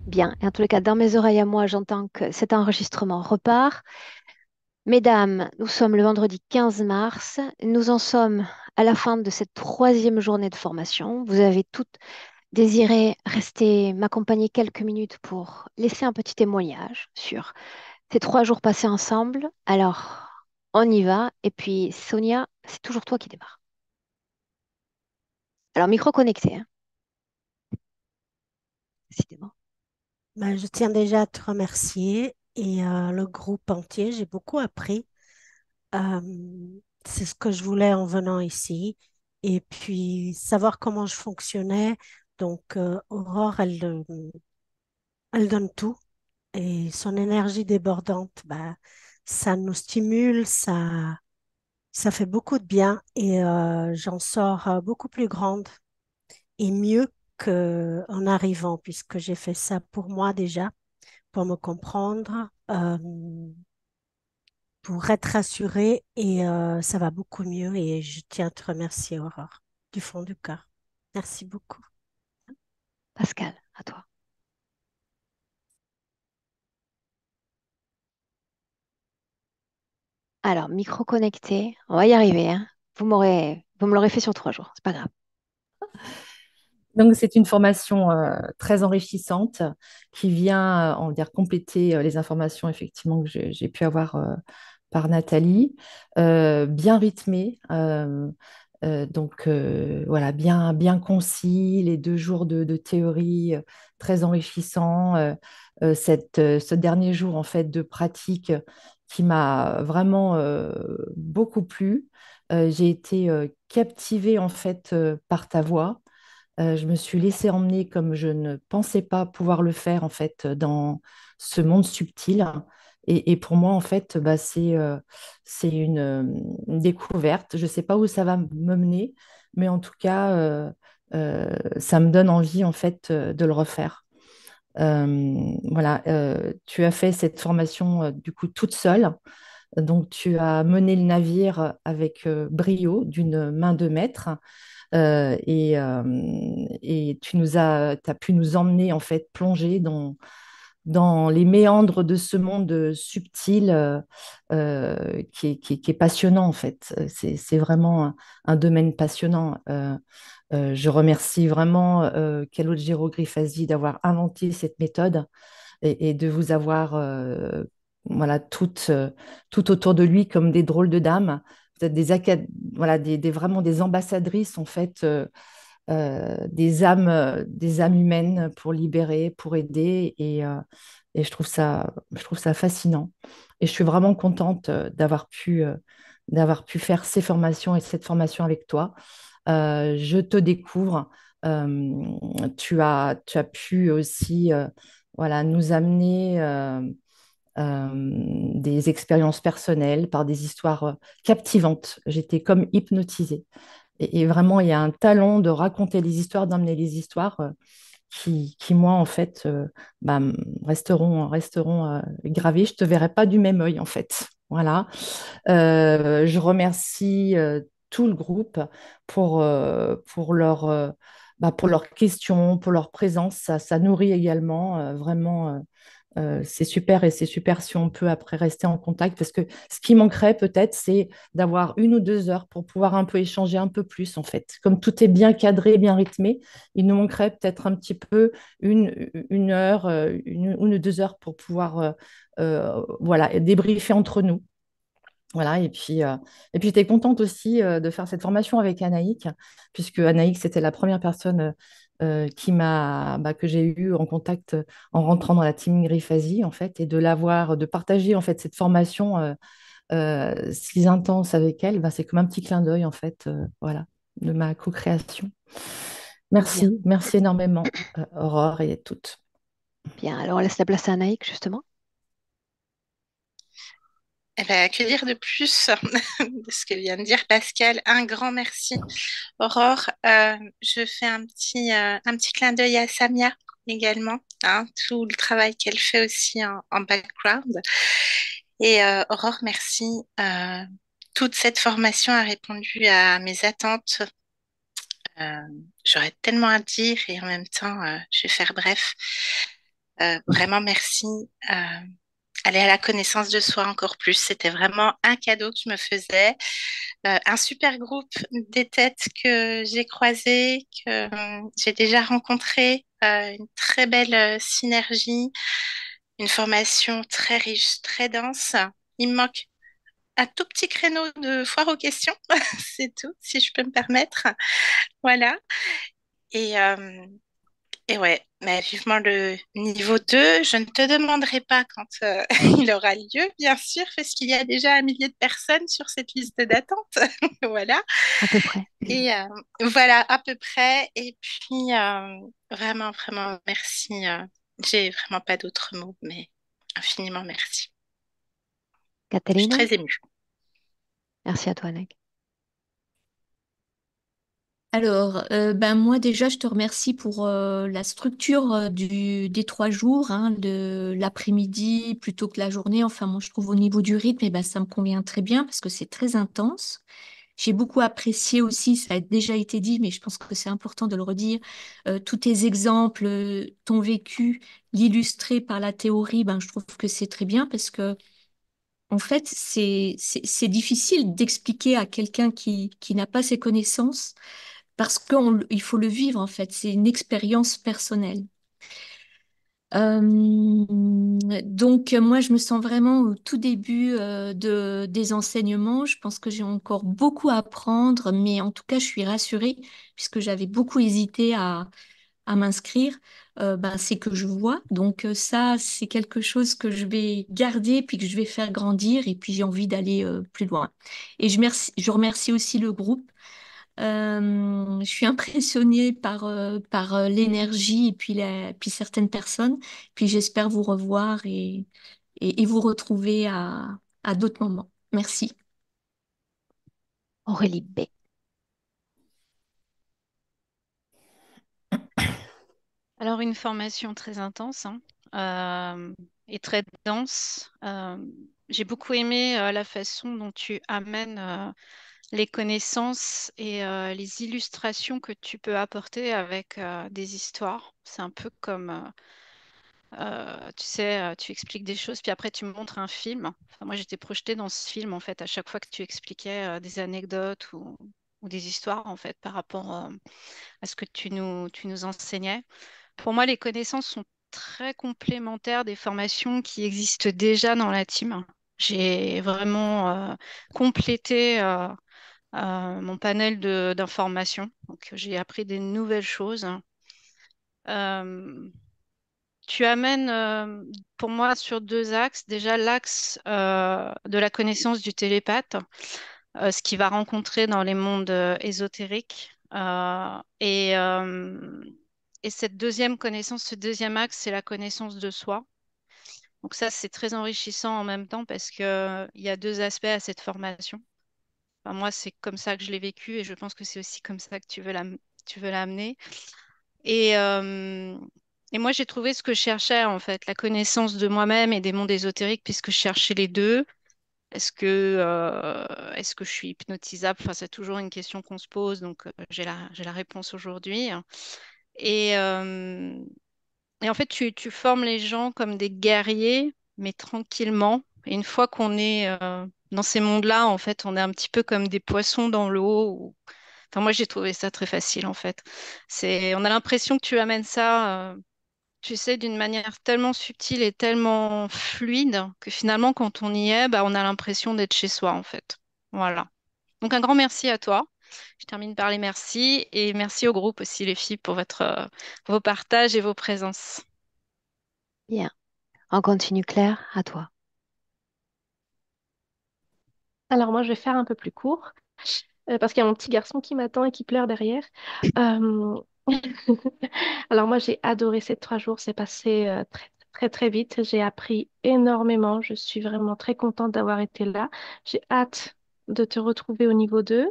Bien. Et en tous les cas, dans mes oreilles à moi, j'entends que cet enregistrement repart. Mesdames, nous sommes le vendredi 15 mars. Nous en sommes à la fin de cette troisième journée de formation. Vous avez toutes désiré rester m'accompagner quelques minutes pour laisser un petit témoignage sur ces 3 jours passés ensemble. Alors, on y va. Et puis, Sonia, c'est toujours toi qui démarre. Alors, micro connecté, hein, décidément. Ben, je tiens déjà à te remercier et le groupe entier. J'ai beaucoup appris. Euh, c'est ce que je voulais en venant ici. Et puis, savoir comment je fonctionnais. Donc, Aurore, elle donne tout. Et son énergie débordante, ben, ça nous stimule, ça fait beaucoup de bien. Et j'en sors beaucoup plus grande et mieux qu'en arrivant, puisque j'ai fait ça pour moi déjà, pour me comprendre, pour être rassurée et ça va beaucoup mieux et je tiens à te remercier, Aurore, du fond du cœur. Merci beaucoup. Pascal, à toi. Alors, micro connecté, on va y arriver, hein. Vous me l'aurez fait sur 3 jours, c'est pas grave. Donc, c'est une formation très enrichissante qui vient, on va dire, compléter les informations effectivement que j'ai pu avoir par Nathalie, bien rythmée. Voilà, bien concis, les 2 jours de théorie très enrichissants. Ce dernier jour en fait de pratique qui m'a vraiment beaucoup plu. J'ai été captivée en fait par ta voix. Je me suis laissée emmener comme je ne pensais pas pouvoir le faire en fait dans ce monde subtil. Et pour moi, en fait, bah, c'est une découverte. Je ne sais pas où ça va me mener, mais en tout cas, ça me donne envie en fait de le refaire. Voilà, tu as fait cette formation du coup toute seule. Donc, tu as mené le navire avec brio d'une main de maître. Et t'as pu nous emmener en fait plonger dans les méandres de ce monde subtil qui est passionnant en fait. C'est vraiment un domaine passionnant. Je remercie vraiment Calogero Grifasi d'avoir inventé cette méthode et de vous avoir voilà, tout autour de lui comme des drôles de dames. Vous êtes voilà, vraiment des ambassadrices en fait, des âmes humaines pour libérer, pour aider. Et je trouve ça fascinant. Et je suis vraiment contente d'avoir pu faire ces formations et cette formation avec toi. Je te découvre. Euh, tu as pu aussi voilà, nous amener des expériences personnelles par des histoires captivantes. J'étais comme hypnotisée. Et vraiment, il y a un talent de raconter les histoires, d'emmener les histoires moi, en fait, bah, resteront gravées. Je ne te verrai pas du même œil, en fait. Voilà. Je remercie tout le groupe pour leurs questions, pour leur présence. Ça nourrit également vraiment. C'est super et c'est super si on peut après rester en contact parce que ce qui manquerait peut-être, c'est d'avoir 1 ou 2 heures pour pouvoir un peu échanger un peu plus en fait. Comme tout est bien cadré, bien rythmé, il nous manquerait peut-être un petit peu une heure, 1 ou 2 heures pour pouvoir voilà, débriefer entre nous. Voilà, et puis j'étais contente aussi de faire cette formation avec Anaïk, puisque Anaïk, c'était la première personne que j'ai eue en contact en rentrant dans la team Grifasi, en fait, et de partager en fait cette formation si intense avec elle, bah, c'est comme un petit clin d'œil, en fait, voilà, de ma co-création. Bien, Merci énormément, Aurore et toutes. bien. Alors, on laisse la place à Anaïk, justement. Eh ben, que dire de plus de ce que vient de dire Pascal? Un grand merci. Aurore, je fais un petit clin d'œil à Samia également, hein, tout le travail qu'elle fait aussi en background. Et Aurore, merci. Toute cette formation a répondu à mes attentes. Euh, J'aurais tellement à dire et en même temps, je vais faire bref. Vraiment, merci. Euh, Aller à la connaissance de soi encore plus, c'était vraiment un cadeau que je me faisais. Un super groupe des têtes que j'ai croisé, que j'ai déjà rencontré, une très belle synergie, une formation très riche, très dense. Il me manque un tout petit créneau de foire aux questions, c'est tout, si je peux me permettre. Voilà. Et, euh, et ouais, mais vivement le niveau 2. Je ne te demanderai pas quand il aura lieu, bien sûr, parce qu'il y a déjà un millier de personnes sur cette liste d'attente. Voilà. À peu près. Et voilà, à peu près. Et puis, vraiment, vraiment, merci. J'ai vraiment pas d'autres mots, mais infiniment merci. Je suis Catalina, très émue. merci à toi, Neg. Alors, ben moi déjà, je te remercie pour la structure des 3 jours, hein, de l'après-midi plutôt que la journée. Enfin, moi, je trouve au niveau du rythme, eh ben, ça me convient très bien parce que c'est très intense. J'ai beaucoup apprécié aussi, ça a déjà été dit, mais je pense que c'est important de le redire, tous tes exemples, ton vécu, l'illustrer par la théorie, ben, je trouve que c'est très bien parce que en fait, c'est difficile d'expliquer à quelqu'un qui n'a pas ces connaissances parce qu'il faut le vivre en fait, c'est une expérience personnelle. Donc moi, je me sens vraiment au tout début des enseignements. Je pense que j'ai encore beaucoup à apprendre, mais en tout cas, je suis rassurée puisque j'avais beaucoup hésité à m'inscrire. Ben, c'est que je vois. Donc ça, c'est quelque chose que je vais garder puis que je vais faire grandir et puis j'ai envie d'aller plus loin. Et je remercie aussi le groupe. Je suis impressionnée par l'énergie et puis, puis certaines personnes. Puis j'espère vous revoir et vous retrouver à d'autres moments. Merci. Aurélie B. Alors, une formation très intense, hein, et très dense. J'ai beaucoup aimé la façon dont tu amènes les connaissances et les illustrations que tu peux apporter avec des histoires. C'est un peu comme, tu sais, tu expliques des choses, puis après tu me montres un film. Enfin, moi, j'étais projetée dans ce film, en fait, à chaque fois que tu expliquais des anecdotes ou des histoires, en fait, par rapport à ce que tu nous enseignais. Pour moi, les connaissances sont très complémentaires des formations qui existent déjà dans la team. J'ai vraiment complété mon panel d'informations. Donc, j'ai appris des nouvelles choses. Euh, Tu amènes pour moi sur 2 axes. Déjà, l'axe de la connaissance du télépathe, ce qu'il va rencontrer dans les mondes ésotériques. Et cette deuxième connaissance, ce deuxième axe, c'est la connaissance de soi. Donc ça, c'est très enrichissant en même temps parce que il y a 2 aspects à cette formation. Enfin, moi, c'est comme ça que je l'ai vécu et je pense que c'est aussi comme ça que tu veux l'amener. Et, euh, et moi, j'ai trouvé ce que je cherchais, en fait, la connaissance de moi-même et des mondes ésotériques, puisque je cherchais les deux. Est-ce que je suis hypnotisable? Enfin, c'est toujours une question qu'on se pose, donc j'ai la réponse aujourd'hui. Et, euh, et en fait, tu formes les gens comme des guerriers, mais tranquillement. Et une fois qu'on est dans ces mondes-là, en fait, on est un petit peu comme des poissons dans l'eau. Enfin, moi, j'ai trouvé ça très facile, en fait. On a l'impression que tu amènes ça, tu sais, d'une manière tellement subtile et tellement fluide que finalement, quand on y est, bah, on a l'impression d'être chez soi, en fait. Voilà. Donc, un grand merci à toi. Je termine par les merci et merci au groupe aussi, les filles, pour vos partages et vos présences. Bien. On continue, Claire, à toi. Alors moi, je vais faire un peu plus court parce qu'il y a mon petit garçon qui m'attend et qui pleure derrière. Euh, Alors moi, j'ai adoré ces 3 jours. C'est passé très, très, très vite. J'ai appris énormément. Je suis vraiment très contente d'avoir été là. J'ai hâte de te retrouver au niveau 2.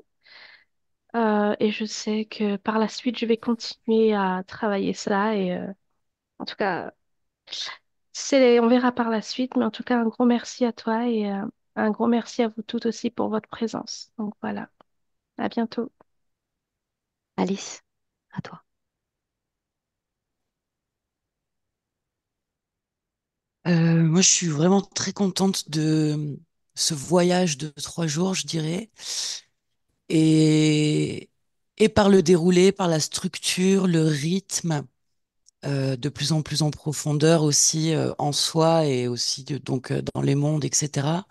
Et je sais que par la suite, je vais continuer à travailler ça. Et en tout cas, on verra par la suite. Mais en tout cas, un gros merci à toi et un gros merci à vous toutes aussi pour votre présence. Donc voilà. À bientôt. Alice, à toi. Moi, je suis vraiment très contente de ce voyage de 3 jours, je dirais. Et, et par le déroulé, par la structure, le rythme, de plus en plus en profondeur aussi en soi et aussi donc dans les mondes, etc.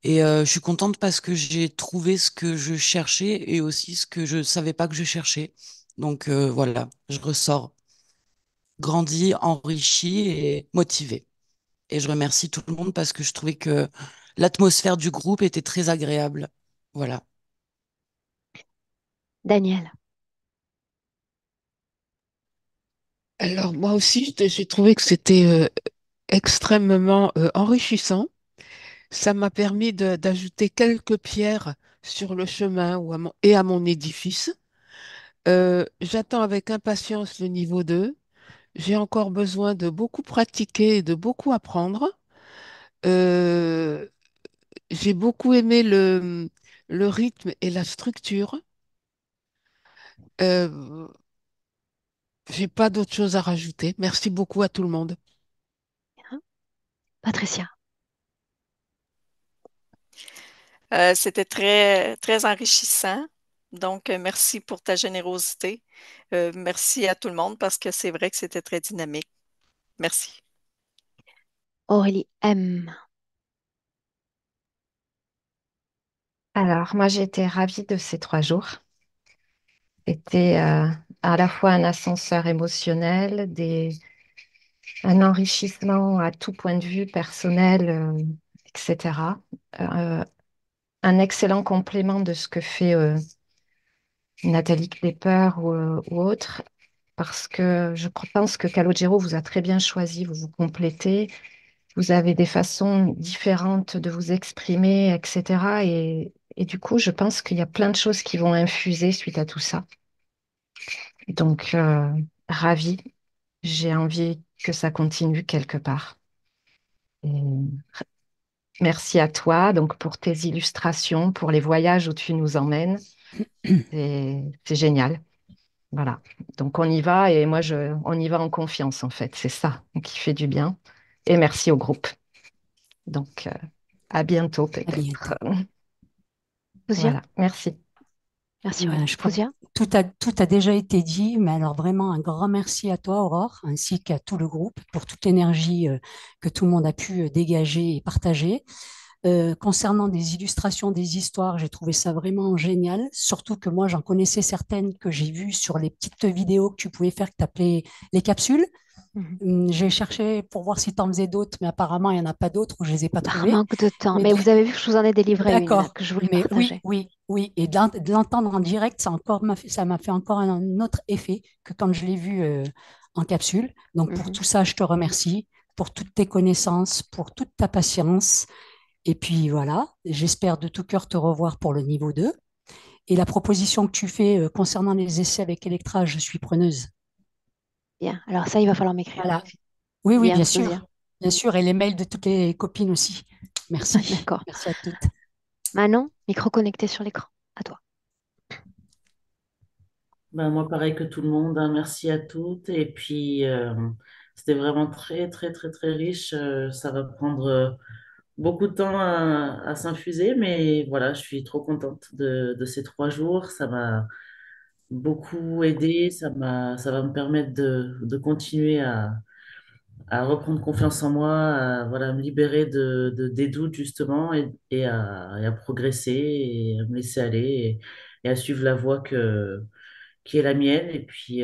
Et je suis contente parce que j'ai trouvé ce que je cherchais et aussi ce que je savais pas que je cherchais. Donc voilà, je ressors grandi, enrichi et motivé. Et je remercie tout le monde parce que je trouvais que l'atmosphère du groupe était très agréable. Voilà. Daniel. Alors moi aussi, j'ai trouvé que c'était extrêmement enrichissant. Ça m'a permis d'ajouter quelques pierres sur le chemin et à mon édifice. J'attends avec impatience le niveau 2. J'ai encore besoin de beaucoup pratiquer et de beaucoup apprendre. Euh, j'ai beaucoup aimé le rythme et la structure. Euh, j'ai pas d'autre chose à rajouter. Merci beaucoup à tout le monde. Hein. Patricia. C'était très, très enrichissant. Donc, merci pour ta générosité. Merci à tout le monde parce que c'est vrai que c'était très dynamique. Merci. Aurélie M. Alors, moi, j'ai été ravie de ces 3 jours. C'était à la fois un ascenseur émotionnel, un enrichissement à tout point de vue personnel, etc. Euh, un excellent complément de ce que fait Nathalie Klepper ou autre, parce que pense que Calogero vous a très bien choisi, vous vous complétez, vous avez des façons différentes de vous exprimer, etc. Et du coup, je pense qu'il y a plein de choses qui vont infuser suite à tout ça. Donc, ravie, j'ai envie que ça continue quelque part. Et merci à toi donc pour tes illustrations, pour les voyages où tu nous emmènes. C'est génial. Voilà. Donc on y va et on y va en confiance en fait. C'est ça qui fait du bien. Et merci au groupe. Donc à bientôt À bientôt. peut-être. Fouzia. Voilà. Merci. Merci Voilà, Aurélie. je crois que Fouzia. tout a déjà été dit, mais alors vraiment un grand merci à toi, Aurore, ainsi qu'à tout le groupe pour toute l'énergie que tout le monde a pu dégager et partager. Concernant des illustrations, des histoires, j'ai trouvé ça vraiment génial. Surtout que moi, j'en connaissais certaines que j'ai vues sur les petites vidéos que tu pouvais faire, que tu appelais les capsules. J'ai cherché pour voir si tu en faisais d'autres, mais apparemment, il n'y en a pas d'autres ou je ne les ai pas Par trouvées. manque de temps. Mais Mais donc, vous avez vu que je vous en ai délivré une d'accord. que je voulais Mais oui, partager. oui, oui. Et de l'entendre en direct, ça m'a fait encore un autre effet que quand je l'ai vu en capsule. Donc, pour tout ça, je te remercie pour toutes tes connaissances, pour toute ta patience. Et puis voilà, j'espère de tout cœur te revoir pour le niveau 2. Et la proposition que tu fais concernant les essais avec Electra, je suis preneuse. Bien. Alors ça, il va falloir m'écrire. Voilà. Oui, oui, Bien, bien Fouzia. sûr. Bien sûr. Et les mails de toutes les copines aussi. Merci. D'accord. Merci à toutes. Manon, micro connecté sur l'écran. À toi. Ben, moi, pareil que tout le monde, hein, merci à toutes. Et puis, c'était vraiment très, très, très, très riche. Ça va prendre beaucoup de temps à s'infuser, mais voilà, je suis trop contente de ces 3 jours. Ça m'a beaucoup aidé. Ça va me permettre de continuer à reprendre confiance en moi, à voilà, me libérer des doutes, justement, et à progresser et à me laisser aller et à suivre la voie qui est la mienne. Et puis,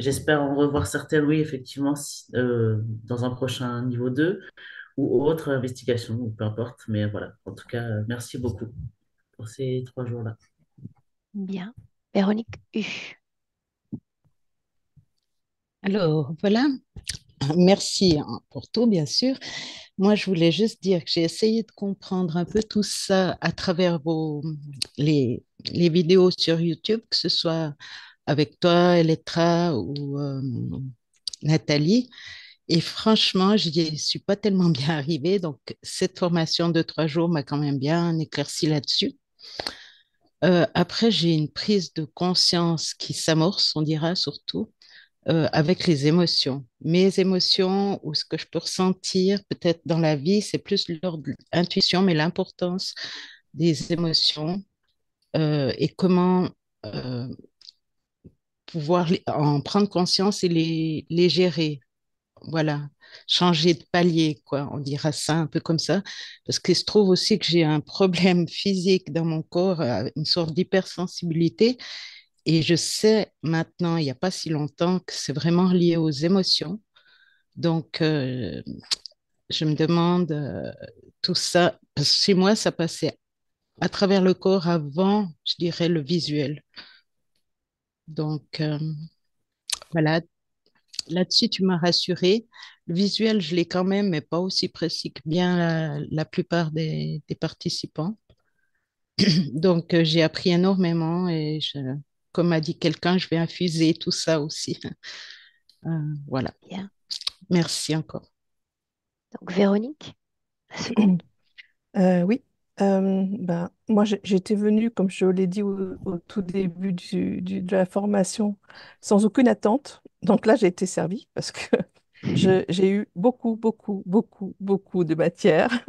j'espère en revoir certaines, oui, effectivement, dans un prochain niveau 2 ou autre investigation, ou peu importe. Mais voilà, en tout cas, merci beaucoup pour ces 3 jours-là. Bien. Véronique U. Alors, voilà. Merci pour tout, bien sûr. Moi, je voulais juste dire que j'ai essayé de comprendre un peu tout ça à travers les vidéos sur YouTube, que ce soit avec toi, Elettra ou Nathalie. Et franchement, je n'y suis pas tellement bien arrivée. Donc, cette formation de 3 jours m'a quand même bien éclairci là-dessus. Après, j'ai une prise de conscience qui s'amorce, on dira surtout, avec les émotions. Mes émotions ou ce que je peux ressentir peut-être dans la vie, c'est plus l'ordre de l'intuition, mais l'importance des émotions et comment euh, pouvoir en prendre conscience et les gérer. Voilà, changer de palier, quoi, on dira ça un peu comme ça, parce qu'il se trouve aussi que j'ai un problème physique dans mon corps, une sorte d'hypersensibilité, et je sais maintenant, il n'y a pas si longtemps, que c'est vraiment lié aux émotions. Donc, je me demande tout ça, parce que chez moi, ça passait à travers le corps avant, je dirais, le visuel. Donc, voilà, là-dessus, tu m'as rassurée. Le visuel, je l'ai quand même, mais pas aussi précis que bien la plupart des participants. Donc, j'ai appris énormément et comme a dit quelqu'un, je vais infuser tout ça aussi. Voilà. Bien. Merci encore. Donc, Véronique, la seconde. Oui, moi j'étais venue, comme je l'ai dit au tout début de la formation, sans aucune attente. Donc là, j'ai été servie parce que j'ai eu beaucoup, beaucoup, beaucoup, beaucoup de matière.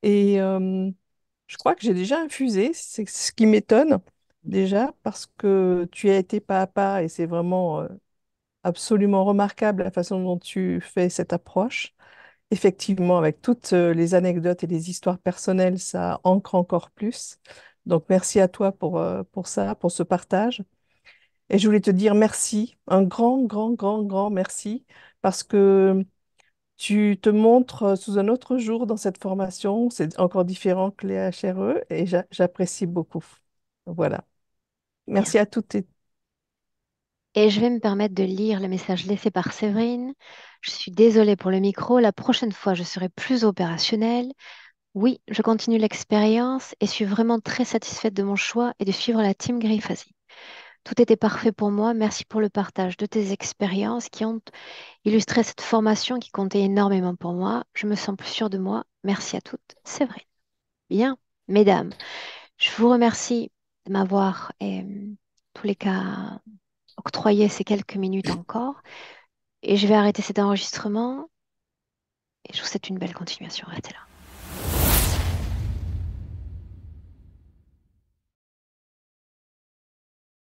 Et je crois que j'ai déjà infusé, c'est ce qui m'étonne déjà, parce que tu as été pas à pas et c'est vraiment absolument remarquable la façon dont tu fais cette approche. Effectivement, avec toutes les anecdotes et les histoires personnelles, ça ancre encore plus. Donc, merci à toi pour ça, pour ce partage. Et je voulais te dire merci, un grand, grand, grand, grand merci, parce que tu te montres sous un autre jour dans cette formation. C'est encore différent que les HRE et j'apprécie beaucoup. Voilà. Bien. Merci à toutes et Et je vais me permettre de lire le message laissé par Séverine. Je suis désolée pour le micro. La prochaine fois, je serai plus opérationnelle. Oui, je continue l'expérience et suis vraiment très satisfaite de mon choix et de suivre la team Griffasi. Tout était parfait pour moi. Merci pour le partage de tes expériences qui ont illustré cette formation qui comptait énormément pour moi. Je me sens plus sûre de moi. Merci à toutes. Séverine. Bien, mesdames, je vous remercie de m'avoir, tous les cas, octroyé ces quelques minutes encore. Et je vais arrêter cet enregistrement et je vous souhaite une belle continuation. Restez là.